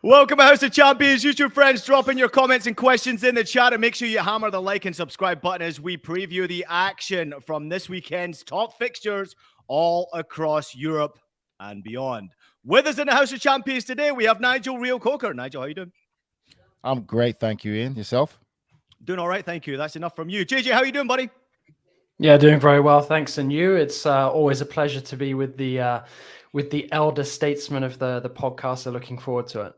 Welcome to House of Champions. YouTube friends, drop in your comments and questions in the chat and make sure you hammer the like and subscribe button as we preview the action from this weekend's top fixtures all across Europe and beyond. With us in the House of Champions today, we have Nigel Real Coker. Nigel, how you doing? I'm great, thank you, Ian. Yourself? Doing all right, thank you. That's enough from you. JJ, how you doing, buddy? Yeah, doing very well, thanks. And you? It's always a pleasure to be with the elder statesman of the podcast. So looking forward to it.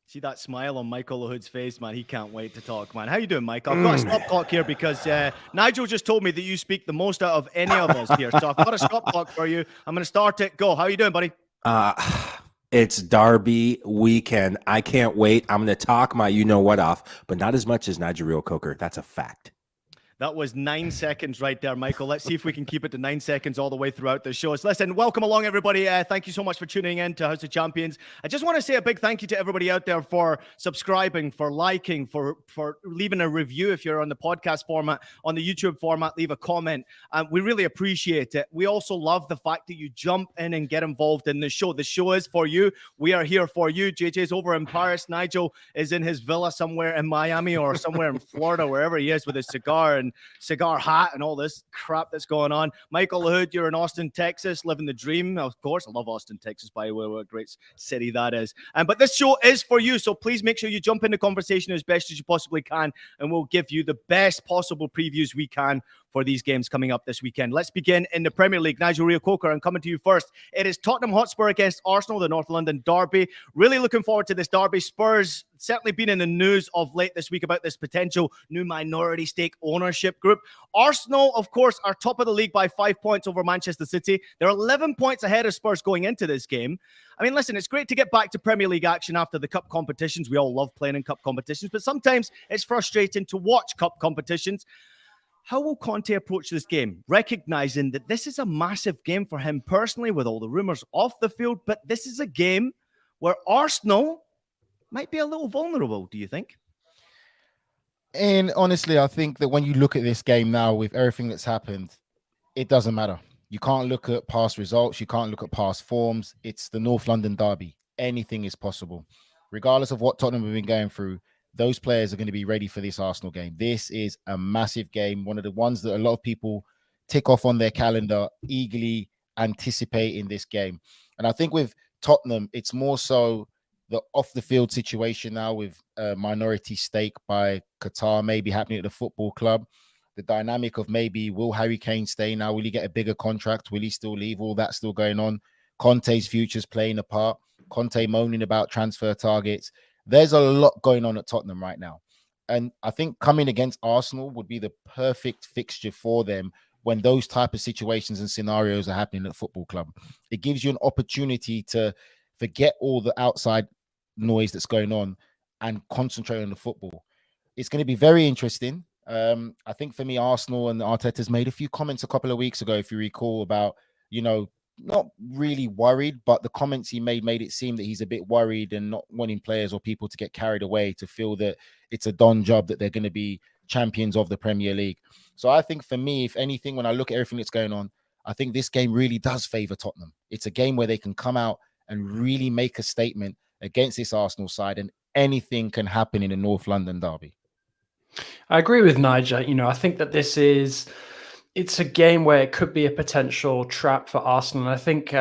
See that smile on Michael LaHood's face, man. He can't wait to talk, man. How you doing, Mike? I've got a stop clock here because Nigel just told me that you speak the most out of any of us here. So I've got a stop clock for you. I'm going to start it. Go. How you doing, buddy? It's derby weekend. I can't wait. I'm going to talk my you-know-what off, but not as much as Nigel Real Coker. That's a fact. That was 9 seconds right there, Michael. Let's see if we can keep it to 9 seconds all the way throughout the show. So listen, welcome along, everybody. Thank you so much for tuning in to House of Champions. I just want to say a big thank you to everybody out there for subscribing, for liking, for leaving a review if you're on the podcast format, on the YouTube format, leave a comment. We really appreciate it. We also love the fact that you jump in and get involved in the show. The show is for you. We are here for you. JJ's over in Paris. Nigel is in his villa somewhere in Miami or somewhere in Florida, wherever he is, with his cigar and cigar hat and all this crap that's going on. Michael LaHood, you're in Austin, Texas, living the dream. Of course, I love Austin, Texas, by the way. What a great city that is. But this show is for you, so please make sure you jump in the conversation as best as you possibly can, and we'll give you the best possible previews we can for these games coming up this weekend. Let's begin in the Premier League. Nigel Real Coker, I'm coming to you first. It is Tottenham Hotspur against Arsenal, the North London derby. Really looking forward to this derby. Spurs certainly been in the news of late this week about this potential new minority stake ownership group. Arsenal, of course, are top of the league by 5 points over Manchester City. They're 11 points ahead of Spurs going into this game. I mean, listen, it's great to get back to Premier League action after the cup competitions. We all love playing in cup competitions, but sometimes it's frustrating to watch cup competitions. How will Conte approach this game, recognizing that this is a massive game for him personally with all the rumours off the field, but this is a game where Arsenal might be a little vulnerable, do you think? And honestly, I think that when you look at this game now with everything that's happened, it doesn't matter. You can't look at past results. You can't look at past forms. It's the North London derby. Anything is possible. Regardless of what Tottenham have been going through, those players are going to be ready for this Arsenal game. This is a massive game, one of the ones that a lot of people tick off on their calendar, eagerly anticipating this game. And I think with Tottenham, it's more so the off-the-field situation now with a minority stake by Qatar maybe happening at the football club. The dynamic of maybe, will Harry Kane stay now? Will he get a bigger contract? Will he still leave? All that's still going on. Conte's future's playing a part. Conte moaning about transfer targets. There's a lot going on at Tottenham right now. And I think coming against Arsenal would be the perfect fixture for them when those type of situations and scenarios are happening at the football club. It gives you an opportunity to forget all the outside noise that's going on and concentrate on the football. It's going to be very interesting. I think for me, Arsenal and Arteta's made a few comments a couple of weeks ago, if you recall, about, not really worried, but the comments he made it seem that he's a bit worried and not wanting players or people to get carried away, to feel that it's a done job, that they're going to be champions of the Premier League. So I think for me, if anything, when I look at everything that's going on, I think this game really does favour Tottenham. It's a game where they can come out and really make a statement against this Arsenal side, and anything can happen in a North London derby. I agree with Nigel. I think that it's a game where it could be a potential trap for Arsenal. And I think,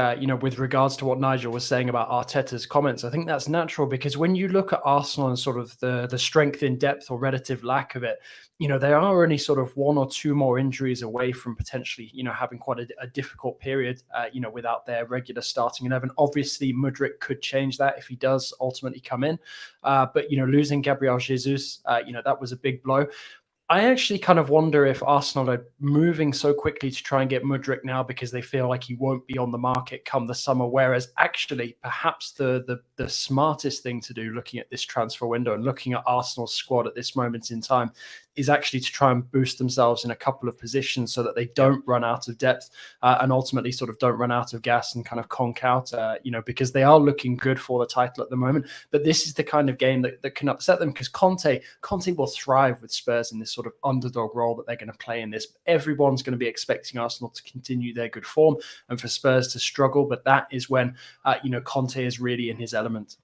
with regards to what Nigel was saying about Arteta's comments, I think that's natural, because when you look at Arsenal and sort of the strength in depth or relative lack of it, they are only sort of one or two more injuries away from potentially, having quite a difficult period, without their regular starting 11. Obviously, Mudryk could change that if he does ultimately come in. But losing Gabriel Jesus, that was a big blow. I actually kind of wonder if Arsenal are moving so quickly to try and get Mudryk now because they feel like he won't be on the market come the summer, whereas actually perhaps the smartest thing to do, looking at this transfer window and looking at Arsenal's squad at this moment in time, is actually to try and boost themselves in a couple of positions so that they don't run out of depth and ultimately sort of don't run out of gas and kind of conk out, because they are looking good for the title at the moment. But this is the kind of game that can upset them, because Conte will thrive with Spurs in this sort of underdog role that they're going to play in this. Everyone's going to be expecting Arsenal to continue their good form and for Spurs to struggle. But that is when, Conte is really in his element.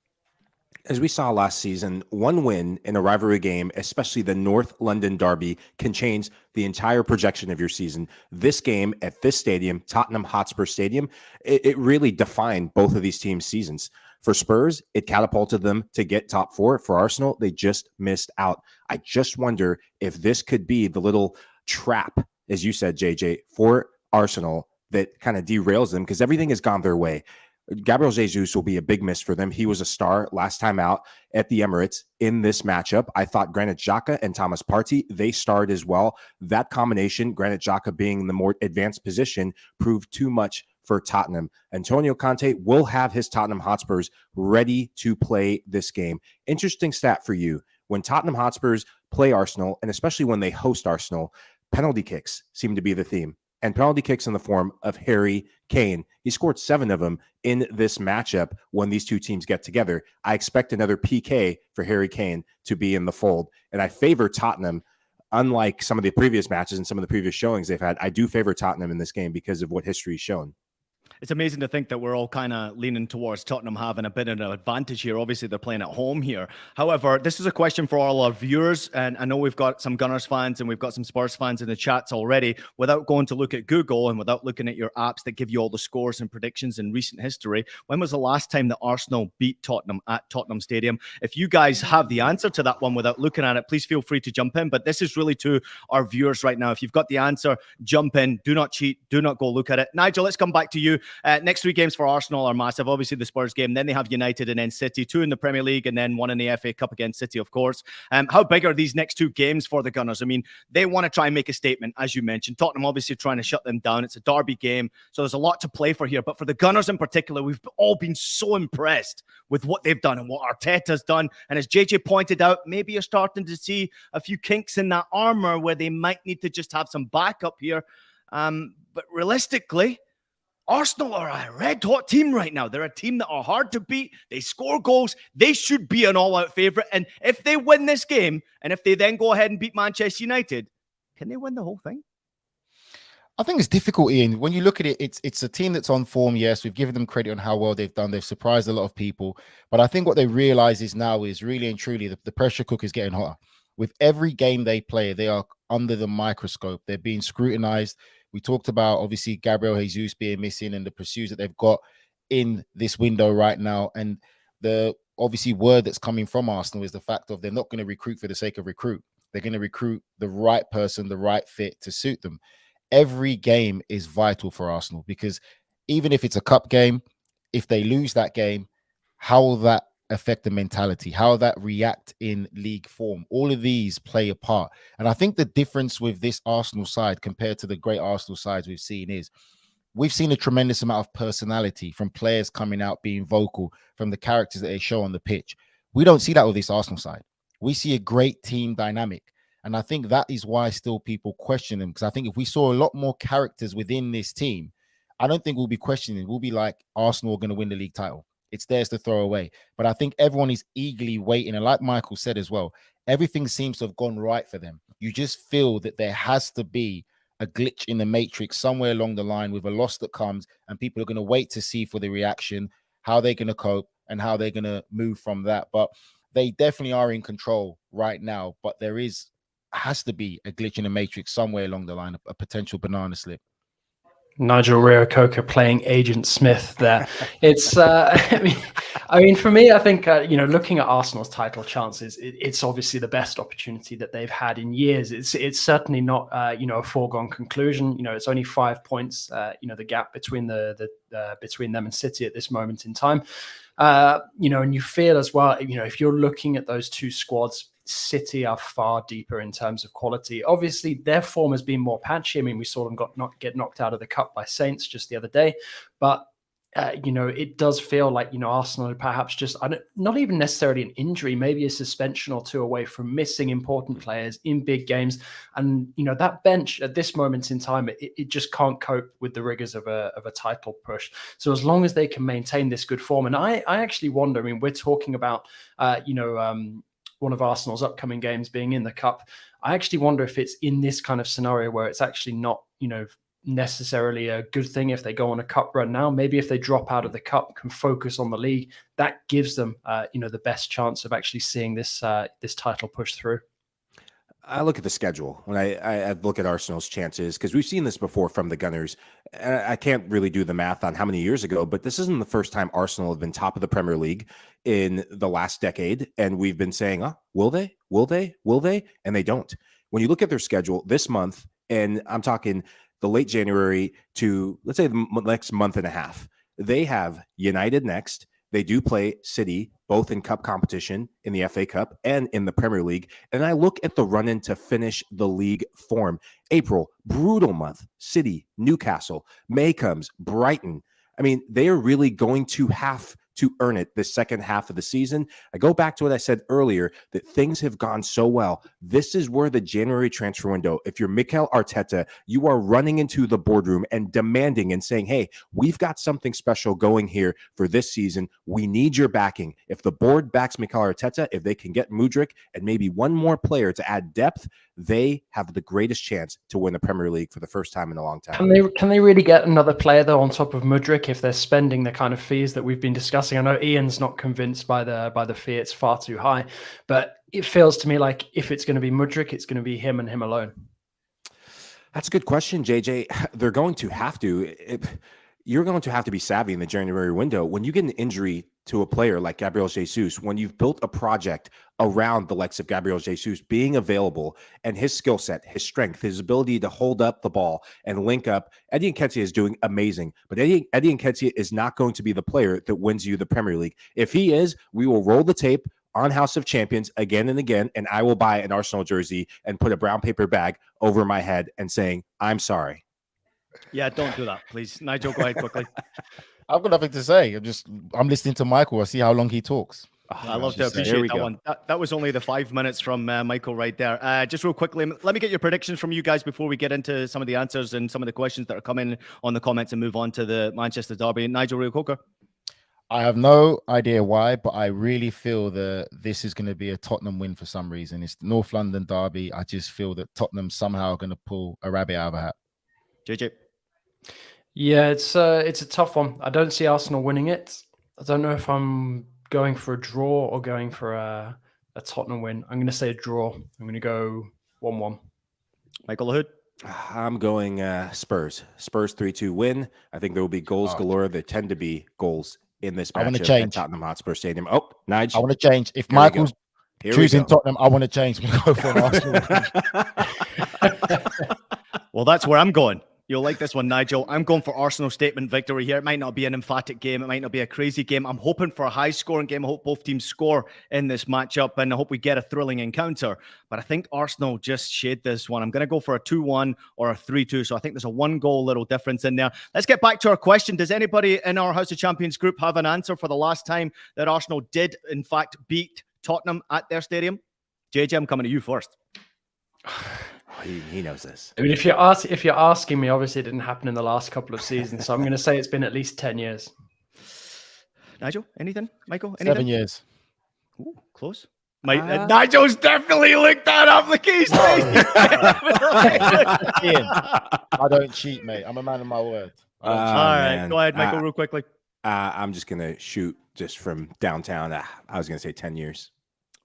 As we saw last season, one win in a rivalry game, especially the North London derby, can change the entire projection of your season. This game at this stadium, Tottenham Hotspur Stadium, it really defined both of these teams' seasons. For Spurs, it catapulted them to get top four. For Arsenal, they just missed out. I just wonder if this could be the little trap, as you said, JJ, for Arsenal that kind of derails them because everything has gone their way. Gabriel Jesus will be a big miss for them. He was a star last time out at the Emirates in this matchup. I thought Granit Xhaka and Thomas Partey, they starred as well. That combination, Granit Xhaka being in the more advanced position, proved too much for Tottenham. Antonio Conte will have his Tottenham Hotspurs ready to play this game. Interesting stat for you. When Tottenham Hotspurs play Arsenal, and especially when they host Arsenal, penalty kicks seem to be the theme. And penalty kicks in the form of Harry Kane. He scored 7 of them in this matchup when these two teams get together. I expect another Pique for Harry Kane to be in the fold. And I favor Tottenham, unlike some of the previous matches and some of the previous showings they've had. I do favor Tottenham in this game because of what history has shown. It's amazing to think that we're all kind of leaning towards Tottenham having a bit of an advantage here. Obviously, they're playing at home here. However, this is a question for all our viewers, and I know we've got some Gunners fans and we've got some Spurs fans in the chats already. Without going to look at Google and without looking at your apps that give you all the scores and predictions in recent history, when was the last time that Arsenal beat Tottenham at Tottenham Stadium? If you guys have the answer to that one without looking at it, please feel free to jump in. But this is really to our viewers right now. If you've got the answer, jump in. Do not cheat. Do not go look at it. Nigel, let's come back to you. Next 3 games for Arsenal are massive. Obviously, the Spurs game. Then they have United and then City. 2 in the Premier League and then 1 in the FA Cup against City, of course. How big are these next 2 games for the Gunners? I mean, they want to try and make a statement, as you mentioned. Tottenham obviously trying to shut them down. It's a derby game, so there's a lot to play for here. But for the Gunners in particular, we've all been so impressed with what they've done and what Arteta's done. And as JJ pointed out, maybe you're starting to see a few kinks in that armor where they might need to just have some backup here. But realistically, Arsenal are a red-hot team right now. They're a team that are hard to beat. They score goals. They should be an all-out favourite. And if they win this game, and if they then go ahead and beat Manchester United, can they win the whole thing? I think it's difficult, Ian. When you look at it, it's a team that's on form. Yes, we've given them credit on how well they've done. They've surprised a lot of people. But I think what they realize is now is really and truly the pressure cooker is getting hotter. With every game they play, they are under the microscope. They're being scrutinized. We talked about, obviously, Gabriel Jesus being missing and the pursuits that they've got in this window right now. And the obviously word that's coming from Arsenal is the fact of they're not going to recruit for the sake of recruit. They're going to recruit the right person, the right fit to suit them. Every game is vital for Arsenal because even if it's a cup game, if they lose that game, how will that affect the mentality? How will that react in league form? All of these play a part. And I think the difference with this Arsenal side compared to the great Arsenal sides we've seen is we've seen a tremendous amount of personality from players coming out, being vocal, from the characters that they show on the pitch. We don't see that with this Arsenal side. We see a great team dynamic. And I think that is why still people question them. Because I think if we saw a lot more characters within this team, I don't think we'll be questioning. We'll be like, Arsenal are going to win the league title. It's theirs to throw away. But I think everyone is eagerly waiting. And like Michael said as well, everything seems to have gone right for them. You just feel that there has to be a glitch in the matrix somewhere along the line with a loss that comes, and people are going to wait to see for the reaction, how they're going to cope and how they're going to move from that. But they definitely are in control right now. But there has to be a glitch in the matrix somewhere along the line, a potential banana slip. Nigel Reo-Coker playing Agent Smith there. It's, I mean, for me, I think, looking at Arsenal's title chances, it's obviously the best opportunity that they've had in years. It's certainly not, a foregone conclusion. It's only 5 points, the gap between between them and City at this moment in time. And you feel as well, if you're looking at those two squads, City are far deeper in terms of quality. Obviously, their form has been more patchy. I mean, we saw them get knocked out of the cup by Saints just the other day. But, it does feel like, Arsenal perhaps just, not even necessarily an injury, maybe a suspension or two away from missing important players in big games. And, that bench at this moment in time, it just can't cope with the rigors of a title push. So as long as they can maintain this good form, and I actually wonder, I mean, we're talking about, one of Arsenal's upcoming games being in the cup. I actually wonder if it's in this kind of scenario where it's actually not, necessarily a good thing if they go on a cup run now. Maybe if they drop out of the cup, can focus on the league, that gives them, the best chance of actually seeing this title push through. I look at the schedule when I look at Arsenal's chances, because we've seen this before from the Gunners. I can't really do the math on how many years ago, but this isn't the first time Arsenal have been top of the Premier League in the last decade. And we've been saying, oh, will they? Will they? Will they? And they don't. When you look at their schedule this month, and I'm talking the late January to, let's say, the next month and a half, they have United next. They do play City, both in cup competition, in the FA Cup and in the Premier League. And I look at the run-in to finish the league form. April, brutal month. City, Newcastle. May comes, Brighton. I mean, they are really going to have to earn it this second half of the season. I go back to what I said earlier, that things have gone so well. This is where the January transfer window, if you're Mikel Arteta, you are running into the boardroom and demanding and saying, hey, we've got something special going here for this season. We need your backing. If the board backs Mikel Arteta, if they can get Mudryk and maybe one more player to add depth, they have the greatest chance to win the Premier League for the first time in a long time. Can they really get another player though on top of Mudryk if they're spending the kind of fees that we've been discussing? I know Ian's not convinced by the fee; it's far too high. But it feels to me like if it's going to be Mudryk, it's going to be him and him alone. That's a good question, JJ. They're going to have to. You're going to have to be savvy in the January window. When you get an injury to a player like Gabriel Jesus, when you've built a project around the likes of Gabriel Jesus being available and his skill set, his strength, his ability to hold up the ball and link up, Eddie Nketiah is doing amazing. But Eddie Nketiah is not going to be the player that wins you the Premier League. If he is, we will roll the tape on House of Champions again and again, and I will buy an Arsenal jersey and put a brown paper bag over my head and saying, I'm sorry. Yeah, don't do that, please. Nigel, go ahead quickly. I've got nothing to say. I'm listening to Michael. I see how long he talks. I love to appreciate that one. That was only the 5 minutes from Michael right there. Just real quickly, let me get your predictions from you guys before we get into some of the answers and some of the questions that are coming on the comments and move on to the Manchester derby. Nigel, real quicker. I have no idea why, but I really feel that this is going to be a Tottenham win for some reason. It's the North London derby. I just feel that Tottenham somehow are going to pull a rabbit out of a hat. JJ. Yeah, it's a tough one. I don't see Arsenal winning it. I don't know if I'm going for a draw or going for a Tottenham win. I'm going to say a draw. I'm going to go 1-1. Michael Lahoud. I'm going Spurs. Spurs 3-2 win. I think there will be goals galore. There tend to be goals in this match. I want to change. At Tottenham Hotspur Stadium. Oh, Nigel. I want to change. If Michael's choosing Tottenham, I want to change. We go for an Arsenal. Well, that's where I'm going. You'll like this one, Nigel. I'm going for Arsenal statement victory here. It might not be an emphatic game. It might not be a crazy game. I'm hoping for a high-scoring game. I hope both teams score in this matchup, and I hope we get a thrilling encounter. But I think Arsenal just shade this one. I'm going to go for a 2-1 or a 3-2. So I think there's a one-goal little difference in there. Let's get back to our question. Does anybody in our House of Champions group have an answer for the last time that Arsenal did, in fact, beat Tottenham at their stadium? JJ, I'm coming to you first. He knows this. I mean, if you're asking me, obviously it didn't happen in the last couple of seasons, so I'm going to say it's been at least 10 years. Nigel, anything? Michael, anything? 7 years. Ooh, close. Nigel's definitely looked that up. Look, he's Ian, I don't cheat, mate. I'm a man of my word. All right, go ahead, Michael, real quickly. I'm just going to shoot just from downtown. I was going to say 10 years.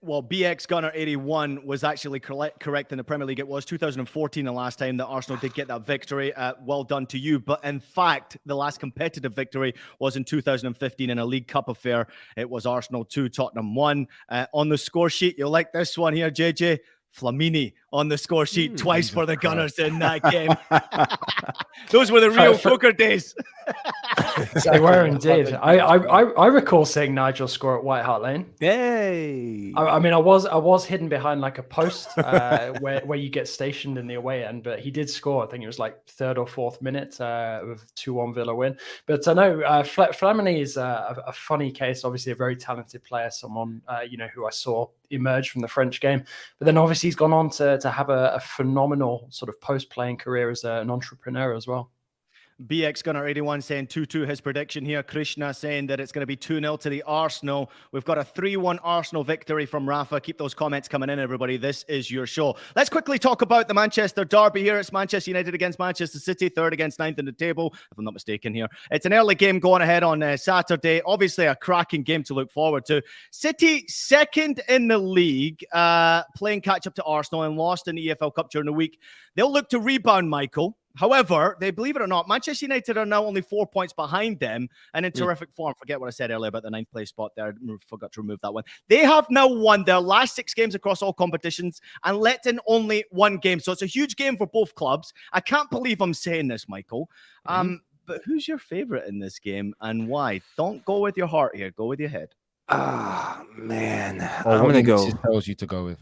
Well, BX Gunner 81 was actually correct in the Premier League. It was 2014 the last time that Arsenal did get that victory. Well done to you. But in fact, the last competitive victory was in 2015 in a League Cup affair. It was Arsenal 2, Tottenham 1. On the score sheet, you'll like this one here, JJ. Flamini on the score sheet twice for the Gunners in that game. Those were the real poker days. They were indeed. I recall seeing Nigel score at White Hart Lane. Hey. I mean, I was hidden behind like a post where you get stationed in the away end, but he did score. I think it was like 3rd or 4th minute with 2-1 Villa win. But I know Flamini is a funny case. Obviously, a very talented player, someone who I saw emerge from the French game. But then obviously he's gone on to have a phenomenal sort of post-playing career as an entrepreneur as well. BX Gunner 81 saying 2-2 his prediction here. Krishna saying that it's going to be 2-0 to the Arsenal. We've got a 3-1 Arsenal victory from Rafa. Keep those comments coming in, everybody. This is your show. Let's quickly talk about the Manchester derby here. It's Manchester United against Manchester City, third against ninth in the table, if I'm not mistaken here. It's an early game going ahead on Saturday. Obviously, a cracking game to look forward to. City second in the league, playing catch up to Arsenal and lost in the EFL Cup during the week. They'll look to rebound, Michael. However, they believe it or not, Manchester United are now only 4 points behind them and in terrific form. Forget what I said earlier about the ninth place spot there. I forgot to remove that one. They have now won their last 6 games across all competitions and let in only 1 game. So it's a huge game for both clubs. I can't believe I'm saying this, Michael. But who's your favorite in this game and why? Don't go with your heart here. Go with your head. Man. Or I'm what going to go. Mrs. tells you to go with.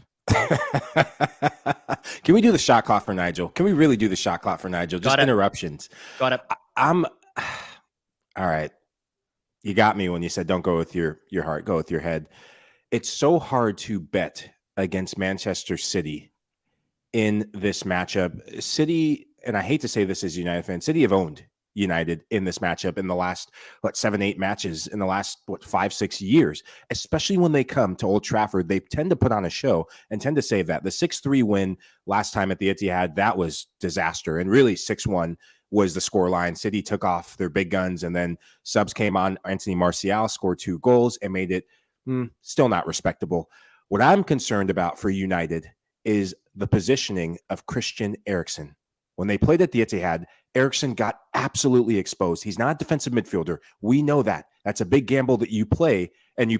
Can we do the shot clock for Nigel? Can we really do the shot clock for Nigel? Just interruptions. Got it. I'm all right. You got me when you said don't go with your heart, go with your head. It's so hard to bet against Manchester City in this matchup. City, and I hate to say this as a United fan, City have owned United in this matchup in the last 7-8 matches in the last 5-6 years, especially when they come to Old Trafford. They tend to put on a show and tend to save that. The 6-3 win last time at the Etihad, that was disaster, and really 6-1 was the scoreline. City took off their big guns, and then subs came on. Anthony Martial scored 2 goals and made it still not respectable. What I'm concerned about for United is the positioning of Christian Eriksen. When they played at the Etihad, Eriksen got absolutely exposed. He's not a defensive midfielder. We know that. That's a big gamble that you play, and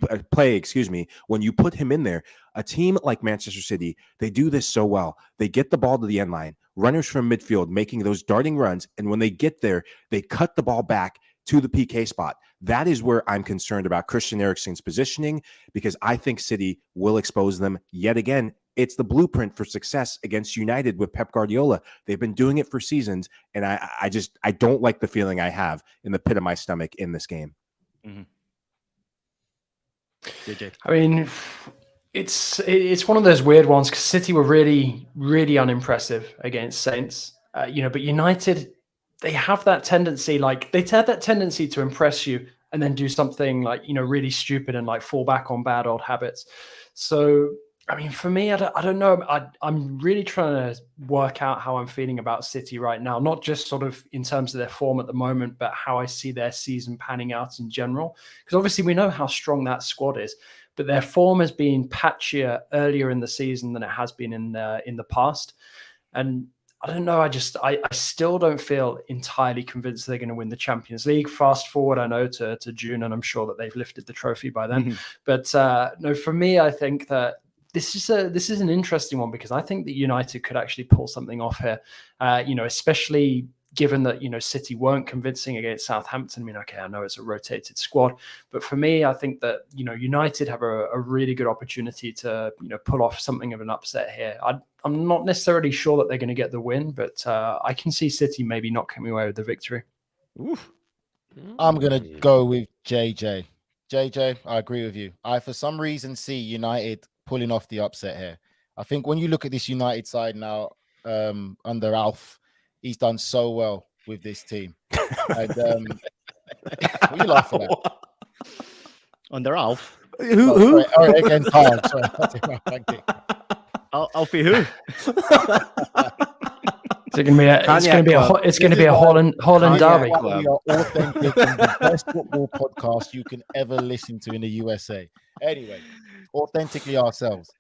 when you put him in there. A team like Manchester City, they do this so well. They get the ball to the end line, runners from midfield making those darting runs, and when they get there, they cut the ball back to the Pique spot. That is where I'm concerned about Christian Eriksen's positioning, because I think City will expose them yet again. It's the blueprint for success against United with Pep Guardiola. They've been doing it for seasons, and I don't like the feeling I have in the pit of my stomach in this game. Mm-hmm. JJ. I mean, it's one of those weird ones because City were really, really unimpressive against Saints. But United, they have that tendency, to impress you and then do something really stupid and fall back on bad old habits. So, I mean, for me, I don't know. I'm really trying to work out how I'm feeling about City right now, not just sort of in terms of their form at the moment, but how I see their season panning out in general. Because obviously we know how strong that squad is, but their form has been patchier earlier in the season than it has been in the past. And I don't know. I still don't feel entirely convinced they're going to win the Champions League. Fast forward, I know, to June, and I'm sure that they've lifted the trophy by then. Mm-hmm. But no, for me, I think that this is an interesting one because I think that United could actually pull something off here. Especially given that City weren't convincing against Southampton. I mean, okay, I know it's a rotated squad, but for me, I think that United have a really good opportunity to pull off something of an upset here. I'm not necessarily sure that they're going to get the win, but I can see City maybe not coming away with the victory. Oof. I'm going to go with JJ. JJ, I agree with you. I, for some reason, see United pulling off the upset here. I think when you look at this United side now, under Alf, he's done so well with this team. And, what are you laughing at? Under Alf? Who? Sorry, again, Carl. Sorry. Alfie who? It's going to be a Holland derby. We are authentic and the best football podcast you can ever listen to in the USA. Anyway, authentically ourselves.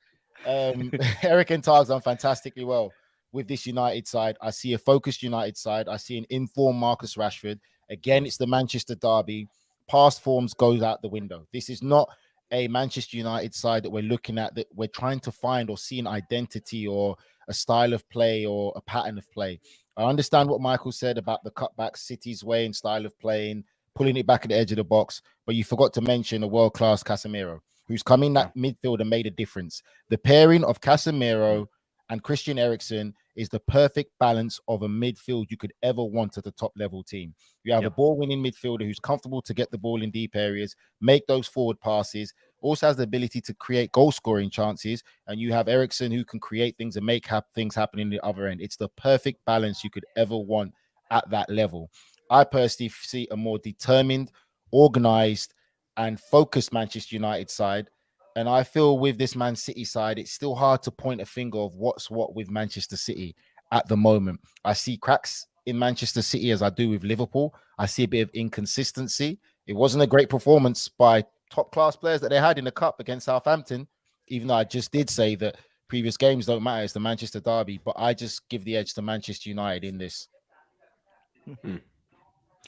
Eric and Targ's done fantastically well with this United side. I see a focused United side. I see an informed Marcus Rashford. Again, it's the Manchester derby. Past forms goes out the window. This is not a Manchester United side that we're looking at, that we're trying to find or see an identity or a style of play or a pattern of play. I understand what Michael said about the cutback, City's way and style of playing, pulling it back at the edge of the box, but you forgot to mention a world-class Casemiro, who's come in that midfield and made a difference. The pairing of Casemiro and Christian Eriksen is the perfect balance of a midfield you could ever want at a top-level team. You have a ball-winning midfielder who's comfortable to get the ball in deep areas, make those forward passes, also has the ability to create goal-scoring chances, and you have Eriksen who can create things and make things happen in the other end. It's the perfect balance you could ever want at that level. I personally see a more determined, organized, and focused Manchester United side. And I feel with this Man City side, it's still hard to point a finger of what's what with Manchester City at the moment. I see cracks in Manchester City as I do with Liverpool. I see a bit of inconsistency. It wasn't a great performance by top class players that they had in the cup against Southampton, even though I just did say that previous games don't matter. It's the Manchester derby, but I just give the edge to Manchester United in this.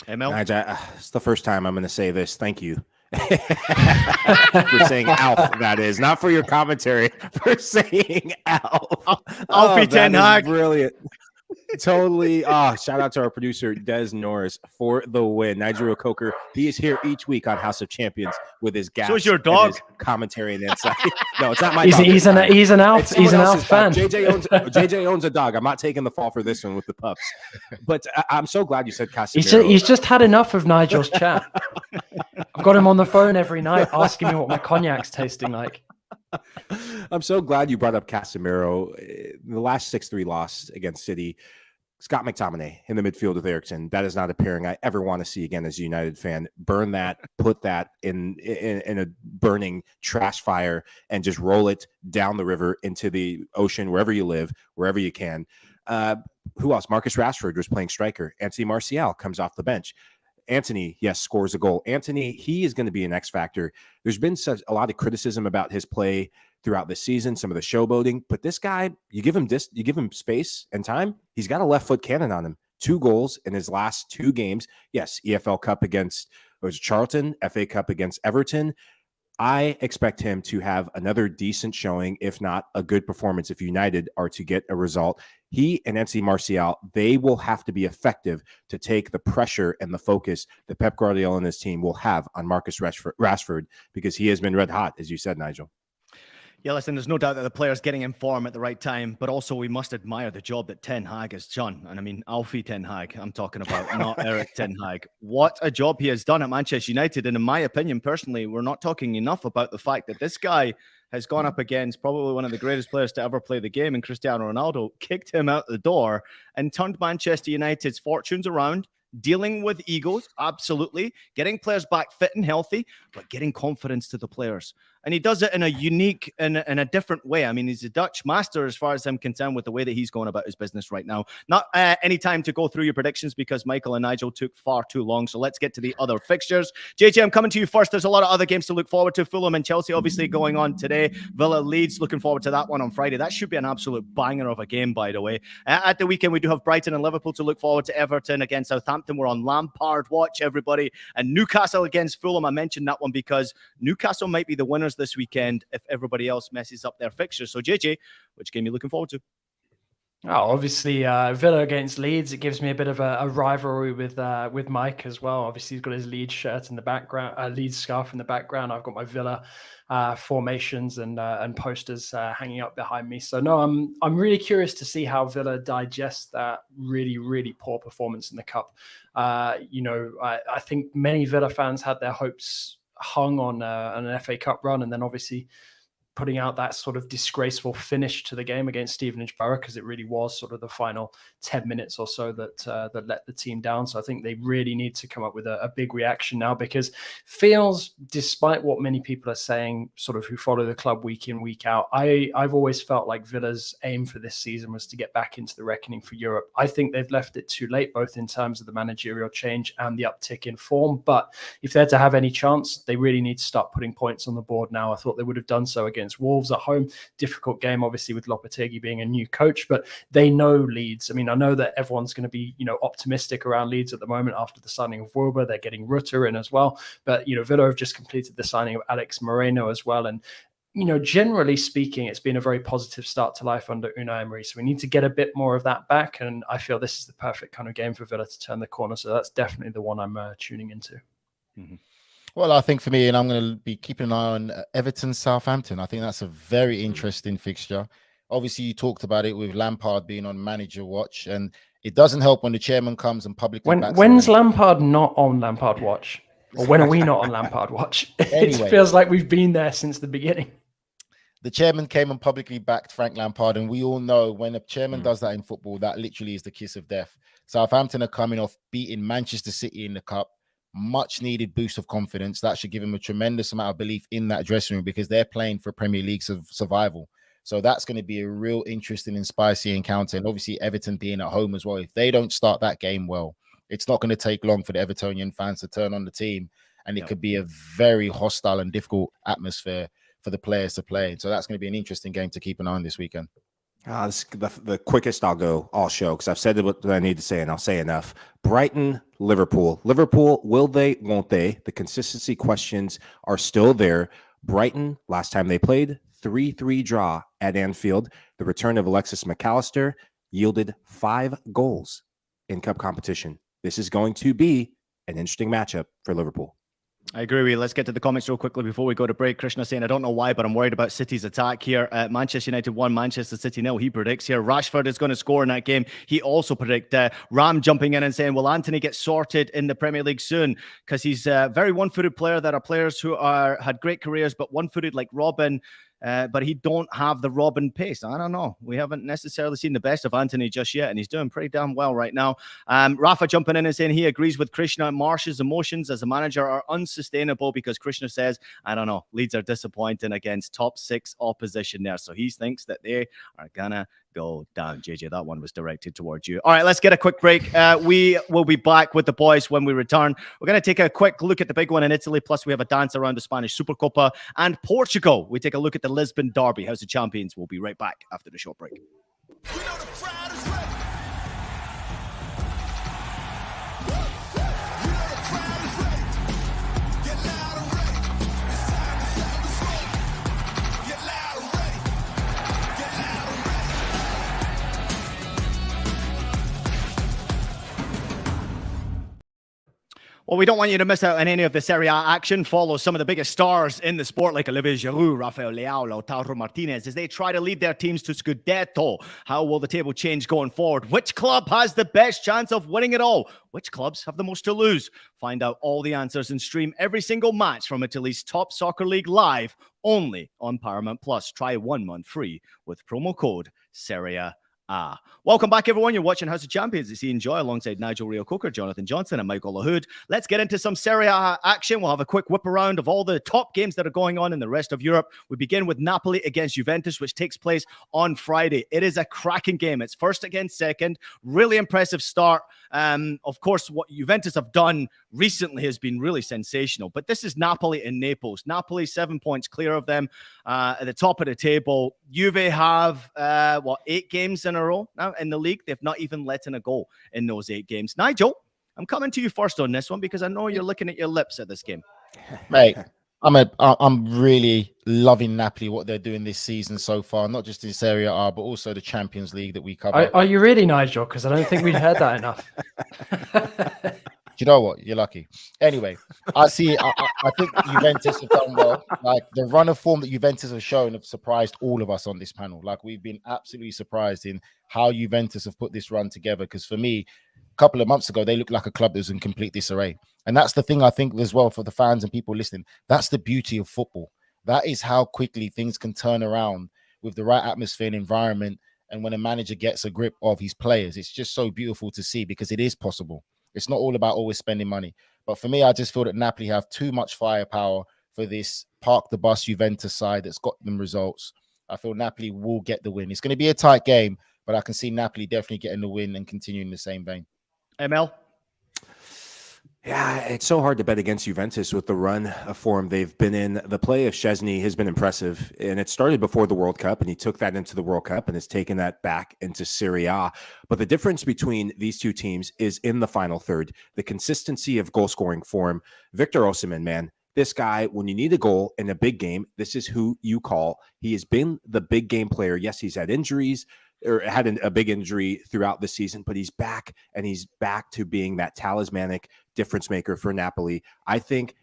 Emil? Nigel, it's the first time I'm going to say this. Thank you for saying Alf, that is. Not for your commentary, for saying Alf. Alfie Ten Hag. Brilliant. Totally. Shout out to our producer, Des Norris, for the win. Nigel Coker, he is here each week on House of Champions with his gaps. So is your dog. His commentary and insight. No, it's not my He's, dog. he's an Alf. He's an Alf fan. JJ owns a dog. I'm not taking the fall for this one with the pups. But I'm so glad you said Casemiro. He's just had enough of Nigel's chat. I've got him on the phone every night asking me what my cognac's tasting like. I'm so glad you brought up Casemiro. The last 6-3 loss against City, Scott McTominay in the midfield with Eriksen. That is not a pairing I ever want to see again as a United fan. Burn that, put that in a burning trash fire, and just roll it down the river into the ocean, wherever you live, wherever you can. Who else? Marcus Rashford was playing striker. Anthony Martial comes off the bench. Anthony, yes, scores a goal. Anthony, he is going to be an X factor. There's been a lot of criticism about his play throughout the season, some of the showboating, but this guy, you give him space and time, he's got a left foot cannon on him. 2 goals in his last 2 games. Yes, EFL Cup against Charlton, FA Cup against Everton. I expect him to have another decent showing, if not a good performance, if United are to get a result. He and Anthony Martial, they will have to be effective to take the pressure and the focus that Pep Guardiola and his team will have on Marcus Rashford, because he has been red hot, as you said, Nigel. Yeah, listen, there's no doubt that the player's getting in form at the right time, but also we must admire the job that Ten Hag has done. And I mean, Alfie Ten Hag, I'm talking about, not Eric Ten Hag. What a job he has done at Manchester United. And in my opinion, personally, we're not talking enough about the fact that this guy has gone up against probably one of the greatest players to ever play the game in Cristiano Ronaldo, kicked him out the door, and turned Manchester United's fortunes around. Dealing with egos, absolutely. Getting players back fit and healthy, but getting confidence to the players. And he does it in a unique and in a different way. I mean, he's a Dutch master as far as I'm concerned with the way that he's going about his business right now. Not any time to go through your predictions because Michael and Nigel took far too long. So let's get to the other fixtures. JJ, I'm coming to you first. There's a lot of other games to look forward to. Fulham and Chelsea obviously going on today. Villa Leeds, looking forward to that one on Friday. That should be an absolute banger of a game, by the way. At the weekend, we do have Brighton and Liverpool to look forward to. Everton against Southampton. We're on Lampard watch, everybody. And Newcastle against Fulham. I mentioned that one because Newcastle might be the winners this weekend if everybody else messes up their fixtures. So, JJ, which game are you looking forward to? Oh, obviously, Villa against Leeds. It gives me a bit of a rivalry with Mike as well. Obviously, he's got his Leeds shirt in the background, Leeds scarf in the background. I've got my Villa formations and posters hanging up behind me. So, no, I'm really curious to see how Villa digest that really, really poor performance in the Cup. I think many Villa fans had their hopes hung on an FA Cup run, and then obviously putting out that sort of disgraceful finish to the game against Stevenage Borough, because it really was sort of the final 10 minutes or so that let the team down. So I think they really need to come up with a big reaction now, because feels, despite what many people are saying, sort of who follow the club week in, week out, I've always felt like Villa's aim for this season was to get back into the reckoning for Europe. I think they've left it too late, both in terms of the managerial change and the uptick in form. But if they're to have any chance, they really need to start putting points on the board now. I thought they would have done so against Wolves at home. Difficult game, obviously, with Lopetegui being a new coach, but they know Leeds. I mean, I know that everyone's going to be, optimistic around Leeds at the moment after the signing of Wilbur. They're getting Rutter in as well. But, Villa have just completed the signing of Alex Moreno as well. And, generally speaking, it's been a very positive start to life under Unai Emery. So we need to get a bit more of that back. And I feel this is the perfect kind of game for Villa to turn the corner. So that's definitely the one I'm tuning into. Mm-hmm. Well, I think for me, and I'm going to be keeping an eye on Everton Southampton. I think that's a very interesting fixture. Obviously, you talked about it with Lampard being on manager watch, and it doesn't help when the chairman comes and publicly. When's Lampard not on Lampard watch? Or when are we not on Lampard watch? Anyway, It feels like we've been there since the beginning. the chairman came and publicly backed Frank Lampard, and we all know when a chairman does that in football, that literally is the kiss of death. Southampton are coming off beating Manchester City in the cup. Much needed boost of confidence. That should give him a tremendous amount of belief in that dressing room because they're playing for Premier League survival. So that's going to be a real interesting and spicy encounter. And obviously Everton being at home as well. If they don't start that game well, it's not going to take long for the Evertonian fans to turn on the team. And it could be a very hostile and difficult atmosphere for the players to play. So that's going to be an interesting game to keep an eye on this weekend. This is the quickest I'll show because I've said what I need to say and I'll say enough. Brighton, Liverpool. Liverpool, will they, won't they? The consistency questions are still there. Brighton, last time they played, 3-3 draw at Anfield. The return of Alexis McAllister yielded 5 goals in cup competition. This is going to be an interesting matchup for Liverpool. I agree with you. Let's get to the comments real quickly before we go to break. Krishna saying, I don't know why, but I'm worried about City's attack here. Manchester United 1, Manchester City 0. He predicts here. Rashford is going to score in that game. He also predict. Ram jumping in and saying, will Anthony get sorted in the Premier League soon? Because he's a very one-footed player. There are players who had great careers, but one-footed like Robin. But he don't have the Robin pace. I don't know. We haven't necessarily seen the best of Anthony just yet, and he's doing pretty damn well right now. Rafa jumping in and saying he agrees with Krishna. Marsh's emotions as a manager are unsustainable because Krishna says, I don't know, Leeds are disappointing against top 6 opposition there. So he thinks that they are gonna go down. JJ, that one was directed towards you. All right, let's get a quick break. We will be back with the boys when we return. We're going to take a quick look at the big one in Italy, plus we have a dance around the Spanish Supercopa and Portugal. We take a look at the Lisbon derby. House of Champions. We'll be right back after the short break. We know the crowd is ready. Well, we don't want you to miss out on any of the Serie A action. Follow some of the biggest stars in the sport like Olivier Giroud, Rafael Leao, Lautaro Martinez as they try to lead their teams to Scudetto. How will the table change going forward? Which club has the best chance of winning it all? Which clubs have the most to lose? Find out all the answers and stream every single match from Italy's top soccer league live only on Paramount Plus. Try 1 month free with promo code Serie A. Welcome back, everyone. You're watching House of Champions. It's Ian Joy alongside Nigel Rio-Coker, Jonathan Johnson, and Michael Lahoud. Let's get into some Serie A action. We'll have a quick whip around of all the top games that are going on in the rest of Europe. We begin with Napoli against Juventus, which takes place on Friday. It is a cracking game. It's first against second. Really impressive start. Of course, what Juventus have done recently has been really sensational. But this is Napoli and Naples. Napoli 7 points clear of them at the top of the table. Juve have 8 games in a row now in the league. They've not even let in a goal in those 8 games. Nigel, I'm coming to you first on this one because I know you're looking at your lips at this game. Mate, I'm really loving Napoli, what they're doing this season so far, not just in Serie A, but also the Champions League that we cover. Are you really, Nigel? Because I don't think we'd heard that enough. Do you know what? You're lucky. Anyway, I think Juventus have done well. Like the run of form that Juventus have shown have surprised all of us on this panel. Like we've been absolutely surprised in how Juventus have put this run together. Because for me, a couple of months ago, they looked like a club that was in complete disarray. And that's the thing I think as well for the fans and people listening. That's the beauty of football. That is how quickly things can turn around with the right atmosphere and environment. And when a manager gets a grip of his players, it's just so beautiful to see because it is possible. It's not all about always spending money. But for me, I just feel that Napoli have too much firepower for this park the bus Juventus side that's got them results. I feel Napoli will get the win. It's going to be a tight game, but I can see Napoli definitely getting the win and continuing the same vein. ML? Yeah, it's so hard to bet against Juventus with the run of form they've been in. The play of Szczesny has been impressive, and it started before the World Cup, and he took that into the World Cup and has taken that back into Serie A. But the difference between these two teams is in the final third, the consistency of goal-scoring form. Victor Osimhen, man, this guy, when you need a goal in a big game, this is who you call. He has been the big game player. Yes, he's had injuries, or had a big injury throughout the season, but he's back, and he's back to being that talismanic difference maker for Napoli. I think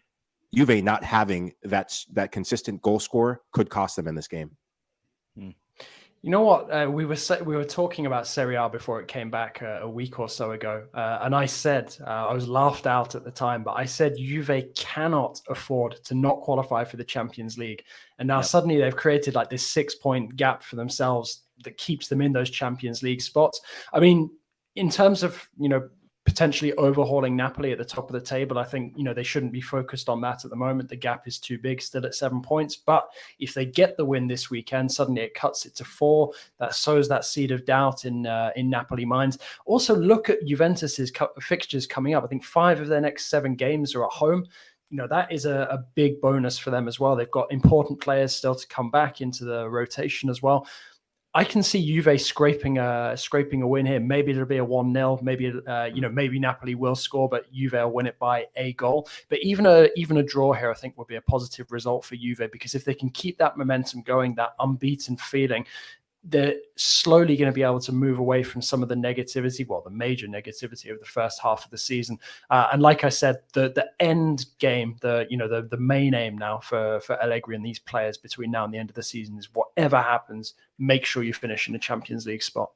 Juve not having that consistent goal scorer could cost them in this game. You know what? We were talking about Serie A before it came back a week or so ago, and I said I was laughed out at the time, but I said Juve cannot afford to not qualify for the Champions League, and now suddenly they've created like this 6-point gap for themselves that keeps them in those Champions League spots. I mean, in terms of potentially overhauling Napoli at the top of the table, I think they shouldn't be focused on that at the moment. The gap is too big, still at 7 points. But if they get the win this weekend, suddenly it cuts it to 4. That sows that seed of doubt in Napoli minds. Also, look at Juventus's fixtures coming up. I think 5 of their next 7 games are at home. That is a big bonus for them as well. They've got important players still to come back into the rotation as well. I can see Juve scraping a win here. Maybe it'll be a 1-0. Maybe maybe Napoli will score, but Juve will win it by a goal. But even a draw here, I think, would be a positive result for Juve, because if they can keep that momentum going, that unbeaten feeling, they're slowly going to be able to move away from some of the negativity, the major negativity of the first half of the season. And like I said, the end game, the main aim now for Allegri and these players between now and the end of the season is whatever happens, make sure you finish in the Champions League spot.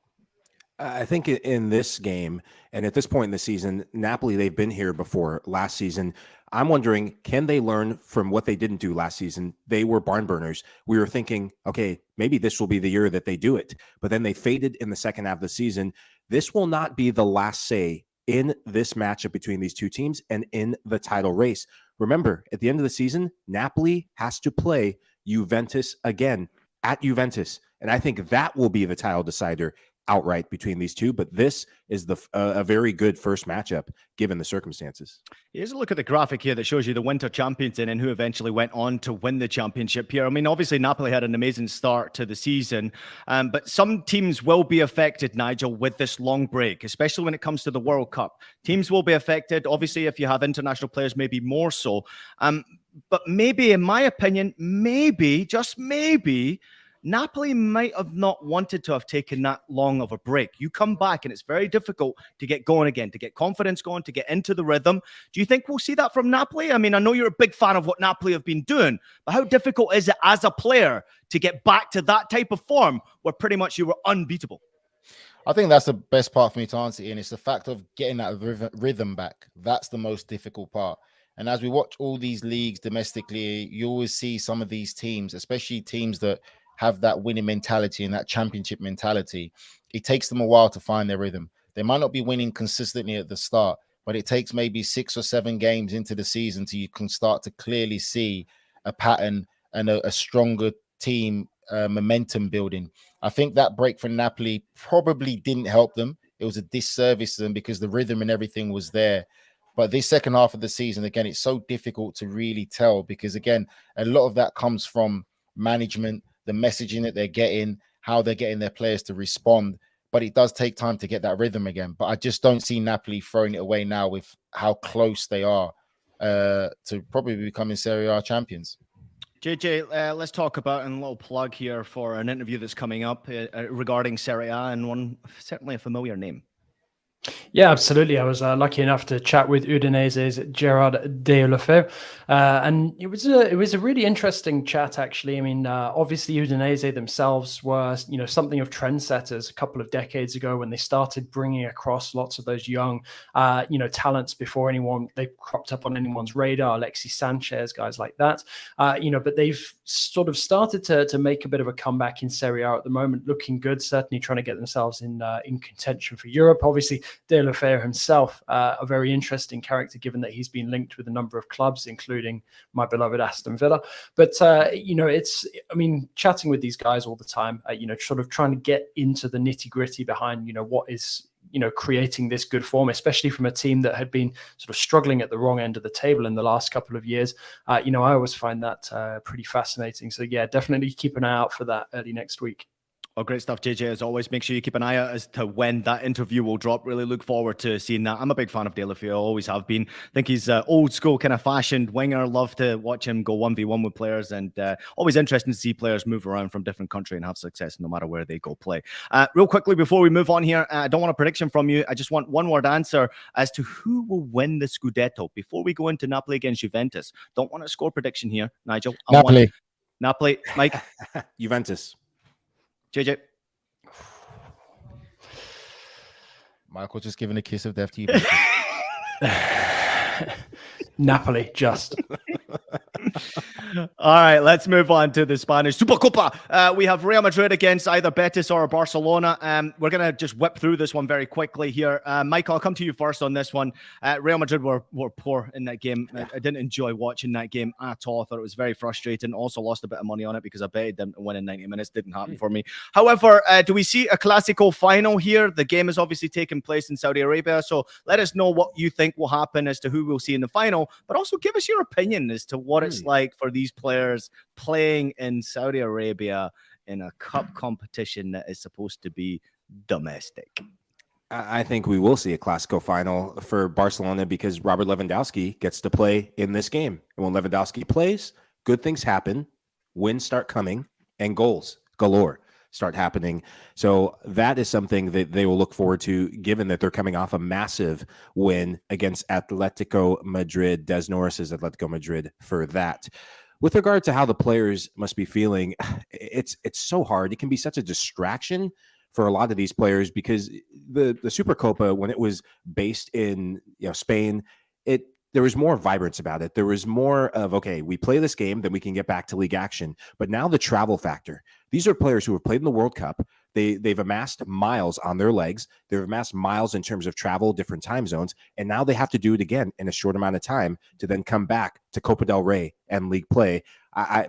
I think in this game, and at this point in the season, Napoli, they've been here before last season. I'm wondering, can they learn from what they didn't do last season? They were barn burners. We were thinking, okay, maybe this will be the year that they do it. But then they faded in the second half of the season. This will not be the last say in this matchup between these two teams and in the title race. Remember, at the end of the season, Napoli has to play Juventus again at Juventus. And I think that will be the title decider outright between these two, but this is a very good first matchup given the circumstances. Here's a look at the graphic here that shows you the winter champions and who eventually went on to win the championship here. I mean, obviously Napoli had an amazing start to the season, but some teams will be affected, Nigel, with this long break, especially when it comes to the World Cup. Teams will be affected. Obviously, if you have international players, maybe more so. But maybe, in my opinion, just maybe, Napoli might have not wanted to have taken that long of a break. You come back and it's very difficult to get going again, to get confidence going, to get into the rhythm. Do you think we'll see that from Napoli? I mean, I know you're a big fan of what Napoli have been doing, but how difficult is it as a player to get back to that type of form where pretty much you were unbeatable? I think that's the best part for me to answer, Ian. It's the fact of getting that rhythm back. That's the most difficult part. And as we watch all these leagues domestically, you always see some of these teams, especially teams that have that winning mentality and that championship mentality. It takes them a while to find their rhythm. They might not be winning consistently at the start, but it takes maybe 6 or 7 games into the season till you can start to clearly see a pattern and a stronger team momentum building. I think that break for Napoli probably didn't help them. It was a disservice to them because the rhythm and everything was there. But this second half of the season, again, it's so difficult to really tell because, again, a lot of that comes from management, the messaging that they're getting, how they're getting their players to respond. But it does take time to get that rhythm again. But I just don't see Napoli throwing it away now with how close they are to probably becoming Serie A champions. JJ, let's talk about a little plug here for an interview that's coming up regarding Serie A and one certainly a familiar name. Yeah, absolutely. I was lucky enough to chat with Udinese's Gerard Deulofeu, and it was a really interesting chat. Actually, I mean, obviously Udinese themselves were something of trendsetters a couple of decades ago when they started bringing across lots of those young talents before they cropped up on anyone's radar. Alexis Sanchez, guys like that, but they've sort of started to make a bit of a comeback in Serie A at the moment, looking good. Certainly trying to get themselves in contention for Europe. Obviously, Deulofeu himself, a very interesting character, given that he's been linked with a number of clubs, including my beloved Aston Villa. But, chatting with these guys all the time, sort of trying to get into the nitty gritty behind, what is, creating this good form, especially from a team that had been sort of struggling at the wrong end of the table in the last couple of years. I always find that pretty fascinating. So, yeah, definitely keep an eye out for that early next week. Oh, great stuff, JJ. As always, make sure you keep an eye out as to when that interview will drop. Really look forward to seeing that. I'm a big fan of Deulofeu. I always have been. I think he's old school, kind of fashioned winger. Love to watch him go 1v1 with players, and always interesting to see players move around from different country and have success no matter where they go play. Real quickly, before we move on here, I don't want a prediction from you. I just want one word answer as to who will win the Scudetto before we go into Napoli against Juventus. Don't want a score prediction here, Nigel. Napoli. Napoli. Mike. Juventus. JJ. Michael just giving a kiss of death to Juventus. Napoli, just. All right, let's move on to the Spanish Supercopa. We have Real Madrid against either Betis or Barcelona. We're going to just whip through this one very quickly here. Michael, I'll come to you first on this one. Real Madrid were poor in that game. I didn't enjoy watching that game at all. I thought it was very frustrating. Also lost a bit of money on it because I betted them to win in 90 minutes. Didn't happen for me. However, do we see a Clásico final here? The game is obviously taking place in Saudi Arabia. So let us know what you think will happen as to who we'll see in the final, but also give us your opinion as to what it's like for these players playing in Saudi Arabia in a cup competition that is supposed to be domestic. I think we will see a Clásico final for Barcelona because Robert Lewandowski gets to play in this game. And when Lewandowski plays, good things happen, wins start coming, and goals galore start happening. So that is something that they will look forward to, given that they're coming off a massive win against Atletico Madrid. Des Norris's Atletico Madrid for that. With regard to how the players must be feeling, it's so hard. It can be such a distraction for a lot of these players because the Supercopa, when it was based in Spain, there was more vibrance about it. There was more of, okay, we play this game, then we can get back to league action. But now the travel factor. These are players who have played in the World Cup. They've amassed miles on their legs. They've amassed miles in terms of travel, different time zones. And now they have to do it again in a short amount of time to then come back to Copa del Rey and league play. I